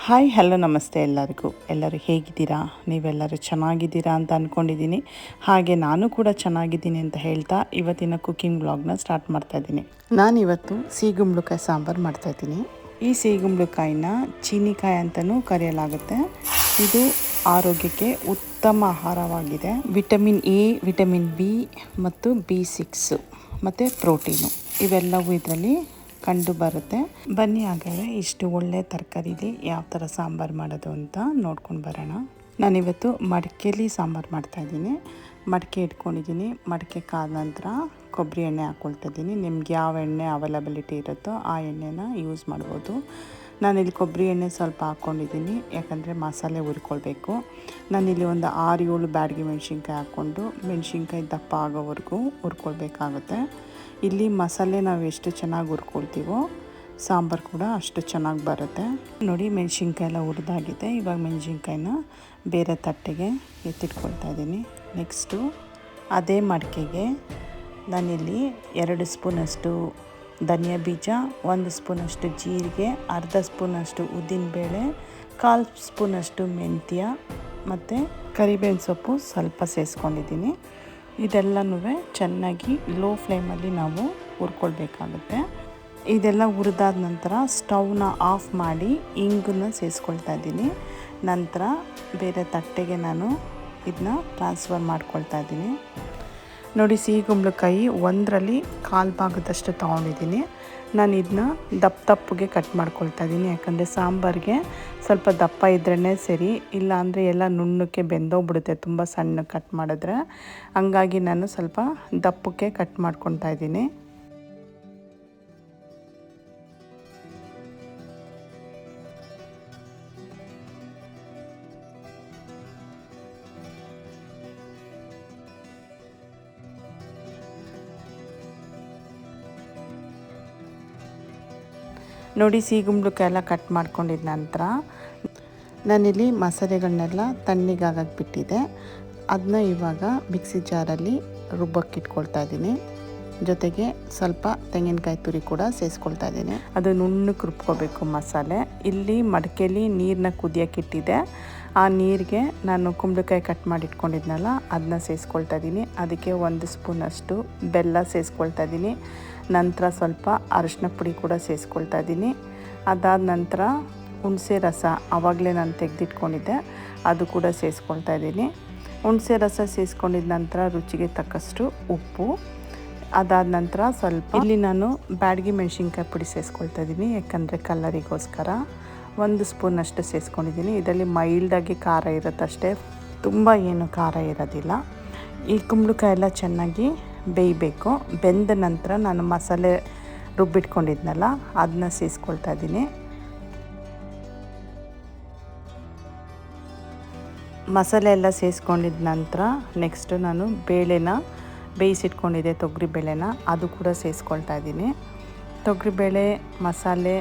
Hi hello ನಮಸ್ತೆ ಎಲ್ಲರೂ ಹೇಗಿದ್ದೀರಾ? ನೀವೆಲ್ಲರೂ ಚೆನ್ನಾಗಿದ್ದೀರಾ ಅಂತ ಅಂದ್ಕೊಂಡಿದ್ದೀನಿ. ಹಾಗೆ ನಾನು ಕೂಡ ಚೆನ್ನಾಗಿದ್ದೀನಿ ಅಂತ ಹೇಳ್ತಾ ಇವತ್ತಿನ ಕುಕ್ಕಿಂಗ್ ವ್ಲಾಗ್ನ ಸ್ಟಾರ್ಟ್ ಮಾಡ್ತಾಯಿದ್ದೀನಿ. ನಾನಿವತ್ತು ಸಿಹಿಗುಂಬಳಕಾಯಿ ಸಾಂಬಾರು ಮಾಡ್ತಾಯಿದ್ದೀನಿ. ಈ ಸಿಹಿಗುಂಬಳಕಾಯಿನ ಚೀನಿಕಾಯಿ ಅಂತಲೂ ಕರೆಯಲಾಗುತ್ತೆ. ಇದು ಆರೋಗ್ಯಕ್ಕೆ ಉತ್ತಮ ಆಹಾರವಾಗಿದೆ. ವಿಟಮಿನ್ ಎ, ವಿಟಮಿನ್ ಬಿ ಮತ್ತು B6 ಮತ್ತು ಪ್ರೋಟೀನು ಇವೆಲ್ಲವೂ ಇದರಲ್ಲಿ ಕಂಡು ಬರುತ್ತೆ. ಬನ್ನಿ ಹಾಗಾದರೆ ಇಷ್ಟು ಒಳ್ಳೆ ತರಕಾರಿಲಿ ಯಾವ ಥರ ಸಾಂಬಾರು ಮಾಡೋದು ಅಂತ ನೋಡ್ಕೊಂಡು ಬರೋಣ. ನಾನಿವತ್ತು ಮಡಿಕೆಲಿ ಸಾಂಬಾರು ಮಾಡ್ತಾಯಿದ್ದೀನಿ. ಮಡಿಕೆ ಇಟ್ಕೊಂಡಿದ್ದೀನಿ. ಮಡಿಕೆ ಕಾದ ನಂತರ ಕೊಬ್ಬರಿ ಎಣ್ಣೆ ಹಾಕ್ಕೊಳ್ತಾ ಇದ್ದೀನಿ. ನಿಮ್ಗೆ ಯಾವ ಎಣ್ಣೆ ಅವೈಲಬಿಲಿಟಿ ಇರುತ್ತೋ ಆ ಎಣ್ಣೆನ ಯೂಸ್ ಮಾಡ್ಬೋದು. ನಾನಿಲ್ಲಿ ಕೊಬ್ಬರಿ ಎಣ್ಣೆ ಸ್ವಲ್ಪ ಹಾಕ್ಕೊಂಡಿದ್ದೀನಿ, ಯಾಕಂದರೆ ಮಸಾಲೆ ಹುರ್ಕೊಳ್ಬೇಕು. ನಾನಿಲ್ಲಿ ಒಂದು 6-7 ಬ್ಯಾಡಗಿ ಮೆಣಸಿನ್ಕಾಯಿ ಹಾಕ್ಕೊಂಡು ಮೆಣಸಿನ್ಕಾಯಿ ದಪ್ಪ ಆಗೋವರೆಗೂ ಹುರ್ಕೊಳ್ಬೇಕಾಗುತ್ತೆ. ಇಲ್ಲಿ ಮಸಾಲೆ ನಾವು ಎಷ್ಟು ಚೆನ್ನಾಗಿ ಹುರ್ಕೊಳ್ತೀವೋ ಸಾಂಬಾರು ಕೂಡ ಅಷ್ಟು ಚೆನ್ನಾಗಿ ಬರುತ್ತೆ. ನೋಡಿ, ಮೆಣಸಿನ್ಕಾಯಿ ಎಲ್ಲ ಹುರಿದಾಗಿದೆ. ಇವಾಗ ಮೆಣಸಿನ್ಕಾಯಿನ ಬೇರೆ ತಟ್ಟೆಗೆ ಎತ್ತಿಟ್ಕೊಳ್ತಾ ಇದ್ದೀನಿ. ನೆಕ್ಸ್ಟು ಅದೇ ಮಡಿಕೆಗೆ ನಾನಿಲ್ಲಿ 2 ಸ್ಪೂನಷ್ಟು ಧನಿಯಾ ಬೀಜ, 1 ಸ್ಪೂನಷ್ಟು ಜೀರಿಗೆ, ಅರ್ಧ ಸ್ಪೂನಷ್ಟು ಉದ್ದಿನಬೇಳೆ, 1/4 ಸ್ಪೂನಷ್ಟು ಮೆಂತ್ಯ ಮತ್ತು ಕರಿಬೇವಿನ ಸೊಪ್ಪು ಸ್ವಲ್ಪ ಸೇರಿಸ್ಕೊಂಡಿದ್ದೀನಿ. ಇದೆಲ್ಲನೂ ಚೆನ್ನಾಗಿ ಲೋ ಫ್ಲೇಮಲ್ಲಿ ನಾವು ಹುರ್ಕೊಳ್ಬೇಕಾಗುತ್ತೆ. ಇದೆಲ್ಲ ಹುರಿದಾದ ನಂತರ ಸ್ಟವ್ನ ಆಫ್ ಮಾಡಿ ಇಂಗನ್ನು ಸೇರಿಸ್ಕೊಳ್ತಾ ಇದ್ದೀನಿ. ನಂತರ ಬೇರೆ ತಟ್ಟೆಗೆ ನಾನು ಇದನ್ನ ಟ್ರಾನ್ಸ್ಫರ್ ಮಾಡ್ಕೊಳ್ತಾ ಇದ್ದೀನಿ. ನೋಡಿ, ಸಿಹಿಗುಂಬಳಕಾಯಿ 1ರಲ್ಲಿ 1/4 ಭಾಗದಷ್ಟು ತೊಗೊಂಡಿದ್ದೀನಿ. ನಾನು ಇದನ್ನ ದಪ್ಪಗೆ ಕಟ್ ಮಾಡ್ಕೊಳ್ತಾ ಇದ್ದೀನಿ, ಯಾಕಂದರೆ ಸಾಂಬಾರಿಗೆ ಸ್ವಲ್ಪ ದಪ್ಪ ಇದ್ರೇ ಸರಿ, ಇಲ್ಲ ಅಂದರೆ ಎಲ್ಲ ನುಣ್ಣಕ್ಕೆ ಬೆಂದೋಗ್ಬಿಡುತ್ತೆ ತುಂಬ ಸಣ್ಣ ಕಟ್ ಮಾಡಿದ್ರೆ. ಹಂಗಾಗಿ ನಾನು ಸ್ವಲ್ಪ ದಪ್ಪಕ್ಕೆ ಕಟ್ ಮಾಡ್ಕೊತಾ ಇದ್ದೀನಿ. ನೋಡಿ, ಸಿಹಿಗುಂಬಳಕಾಯಿ ಎಲ್ಲ ಕಟ್ ಮಾಡ್ಕೊಂಡಿದ್ದ ನಂತರ ನಾನಿಲ್ಲಿ ಮಸಾಲೆಗಳನ್ನೆಲ್ಲ ತಣ್ಣಗಾಗಕ್ಕೆ ಬಿಟ್ಟಿದ್ದೆ. ಅದನ್ನ ಇವಾಗ ಮಿಕ್ಸಿ ಜಾರಲ್ಲಿ ರುಬ್ಬಕ್ಕೆ ಇಟ್ಕೊಳ್ತಾ ಇದ್ದೀನಿ. ಜೊತೆಗೆ ಸ್ವಲ್ಪ ತೆಂಗಿನಕಾಯಿ ತುರಿ ಕೂಡ ಸೇರಿಸ್ಕೊಳ್ತಾ ಇದ್ದೀನಿ. ಅದು ನುಣ್ಣಕ್ಕೆ ರುಬ್ಕೋಬೇಕು ಮಸಾಲೆ. ಇಲ್ಲಿ ಮಡಿಕೆಯಲ್ಲಿ ನೀರನ್ನ ಕುದಿಯೋಕೆ ಇಟ್ಟಿದ್ದೆ. ಆ ನೀರಿಗೆ ನಾನು ಕುಂಬಳಕಾಯಿ ಕಟ್ ಮಾಡಿ ಇಟ್ಕೊಂಡಿದ್ನಲ್ಲ ಅದನ್ನ ಸೇರಿಸ್ಕೊಳ್ತಾ ಇದ್ದೀನಿ. ಅದಕ್ಕೆ 1 ಸ್ಪೂನಷ್ಟು ಬೆಲ್ಲ ಸೇರಿಸ್ಕೊಳ್ತಾ ಇದ್ದೀನಿ. ನಂತರ ಸ್ವಲ್ಪ ಅರಿಶಿನ ಪುಡಿ ಕೂಡ ಸೇರಿಸ್ಕೊಳ್ತಾ ಇದ್ದೀನಿ. ಅದಾದ ನಂತರ ಹುಣಸೆ ರಸ ಆವಾಗಲೇ ನಾನು ತೆಗೆದಿಟ್ಕೊಂಡಿದ್ದೆ, ಅದು ಕೂಡ ಸೇರಿಸ್ಕೊಳ್ತಾ ಇದ್ದೀನಿ. ಹುಣಸೆ ರಸ ಸೇರಿಸ್ಕೊಂಡಿದ್ದ ನಂತರ ರುಚಿಗೆ ತಕ್ಕಷ್ಟು ಉಪ್ಪು. ಅದಾದ ನಂತರ ಸ್ವಲ್ಪ ಇಲ್ಲಿ ನಾನು ಬ್ಯಾಡಗಿ ಮೆಣಸಿನ್ಕಾಯಿ ಪುಡಿ ಸೇರಿಸ್ಕೊಳ್ತಾ ಇದ್ದೀನಿ, ಯಾಕಂದರೆ ಕಲರಿಗೋಸ್ಕರ 1 ಸ್ಪೂನಷ್ಟು ಸೇರಿಸ್ಕೊಂಡಿದ್ದೀನಿ. ಇದರಲ್ಲಿ ಮೈಲ್ಡಾಗಿ ಖಾರ ಇರುತ್ತಷ್ಟೇ, ತುಂಬ ಏನು ಖಾರ ಇರೋದಿಲ್ಲ. ಈ ಕುಂಬಳಕಾಯಿ ಎಲ್ಲ ಚೆನ್ನಾಗಿ ಬೇಯಬೇಕು. ಬೆಂದ ನಂತರ ನಾನು ಮಸಾಲೆ ರುಬ್ಬಿಟ್ಕೊಂಡಿದ್ನಲ್ಲ ಅದನ್ನ ಸೇರಿಸ್ಕೊಳ್ತಾ ಇದ್ದೀನಿ. ಮಸಾಲೆ ಎಲ್ಲ ಸೇರಿಸ್ಕೊಂಡಿದ್ದ ನಂತರ ನೆಕ್ಸ್ಟು ನಾನು ಬೇಳೆನ ಬೇಯಿಸಿಟ್ಕೊಂಡಿದ್ದೆ, ತೊಗರಿಬೇಳೆನ, ಅದು ಕೂಡ ಸೇರಿಸ್ಕೊಳ್ತಾ ಇದ್ದೀನಿ. ತೊಗರಿಬೇಳೆ ಮಸಾಲೆ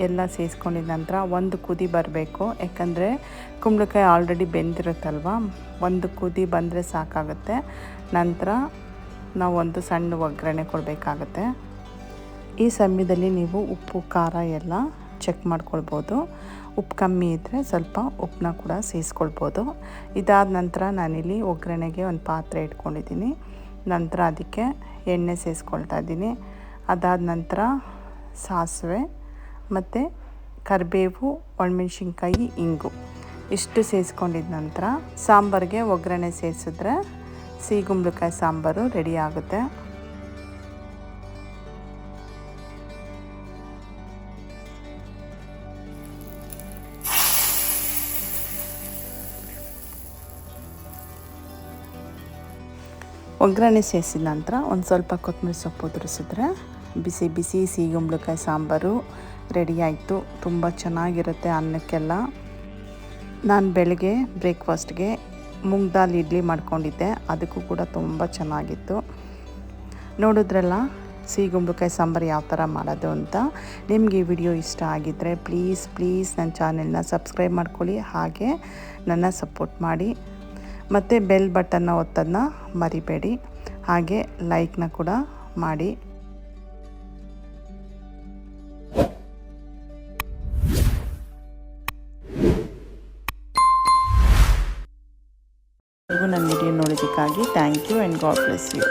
ಎಲ್ಲ ಸೇರಿಸ್ಕೊಂಡಿದ್ದ ನಂತರ ಒಂದು ಕುದಿ ಬರಬೇಕು, ಯಾಕಂದರೆ ಕುಂಬಳಕಾಯಿ ಆಲ್ರೆಡಿ ಬೆಂದಿರುತ್ತಲ್ವ, ಒಂದು ಕುದಿ ಬಂದರೆ ಸಾಕಾಗುತ್ತೆ. ನಂತರ ನಾವು ಒಂದು ಸಣ್ಣ ಒಗ್ಗರಣೆ ಕೊಡಬೇಕಾಗತ್ತೆ. ಈ ಸಮಯದಲ್ಲಿ ನೀವು ಉಪ್ಪು ಖಾರ ಎಲ್ಲ ಚೆಕ್ ಮಾಡ್ಕೊಳ್ಬೋದು. ಉಪ್ಪು ಕಮ್ಮಿ ಇದ್ದರೆ ಸ್ವಲ್ಪ ಉಪ್ಪನ್ನ ಕೂಡ ಸೇರಿಸ್ಕೊಳ್ಬೋದು. ಇದಾದ ನಂತರ ನಾನಿಲ್ಲಿ ಒಗ್ಗರಣೆಗೆ ಒಂದು ಪಾತ್ರೆ ಇಟ್ಕೊಂಡಿದ್ದೀನಿ. ನಂತರ ಅದಕ್ಕೆ ಎಣ್ಣೆ ಸೇರಿಸ್ಕೊಳ್ತಾ ಇದ್ದೀನಿ. ಅದಾದ ನಂತರ ಸಾಸಿವೆ ಮತ್ತು ಕರಿಬೇವು, ಒಣಮೆಣ್ಸಿನ್ಕಾಯಿ, ಇಂಗು ಇಷ್ಟು ಸೇರಿಸ್ಕೊಂಡಿದ್ದ ನಂತರ ಸಾಂಬಾರಿಗೆ ಒಗ್ಗರಣೆ ಸೇರಿಸಿದ್ರೆ ಸಿಹಿಗುಂಬಳಕಾಯಿ ಸಾಂಬಾರು ರೆಡಿ ಆಗುತ್ತೆ. ಒಗ್ಗರಣೆ ಸೇರಿಸಿದ ನಂತರ ಒಂದು ಸ್ವಲ್ಪ ಕೊತ್ತಂಬರಿ ಸೊಪ್ಪು ಉದುರಿಸಿದ್ರೆ ಬಿಸಿ ಬಿಸಿ ಸಿಹಿಗುಂಬಳಕಾಯಿ ಸಾಂಬಾರು ರೆಡಿ ಆಯಿತು. ತುಂಬ ಚೆನ್ನಾಗಿರುತ್ತೆ ಅನ್ನಕ್ಕೆಲ್ಲ. ನಾನು ಬೆಳಗ್ಗೆ ಬ್ರೇಕ್ಫಾಸ್ಟ್ಗೆ ಮೂಂಗ್ ದಾಲ್ ಇಡ್ಲಿ ಮಾಡ್ಕೊಂಡಿದ್ದೆ, ಅದಕ್ಕೂ ಕೂಡ ತುಂಬ ಚೆನ್ನಾಗಿತ್ತು. ನೋಡಿದ್ರಲ್ಲ ಸಿಹಿಗುಂಬಳಕಾಯಿ ಸಾಂಬಾರು ಯಾವ ಥರ ಮಾಡೋದು ಅಂತ. ನಿಮಗೆ ಈ ವಿಡಿಯೋ ಇಷ್ಟ ಆಗಿದ್ದರೆ ಪ್ಲೀಸ್ ನನ್ನ ಚಾನೆಲ್ನ ಸಬ್ಸ್ಕ್ರೈಬ್ ಮಾಡ್ಕೊಳ್ಳಿ, ಹಾಗೆ ನನ್ನ ಸಪೋರ್ಟ್ ಮಾಡಿ. ಮತ್ತು ಬೆಲ್ ಬಟನ್ನ ಒತ್ತೋದನ್ನ ಮರಿಬೇಡಿ, ಹಾಗೆ ಲೈಕ್ನ ಕೂಡ ಮಾಡಿ. ನನ್ನ ವಿಡಿಯೋ ನೋಡೋದಕ್ಕಾಗಿ thank you and god bless you.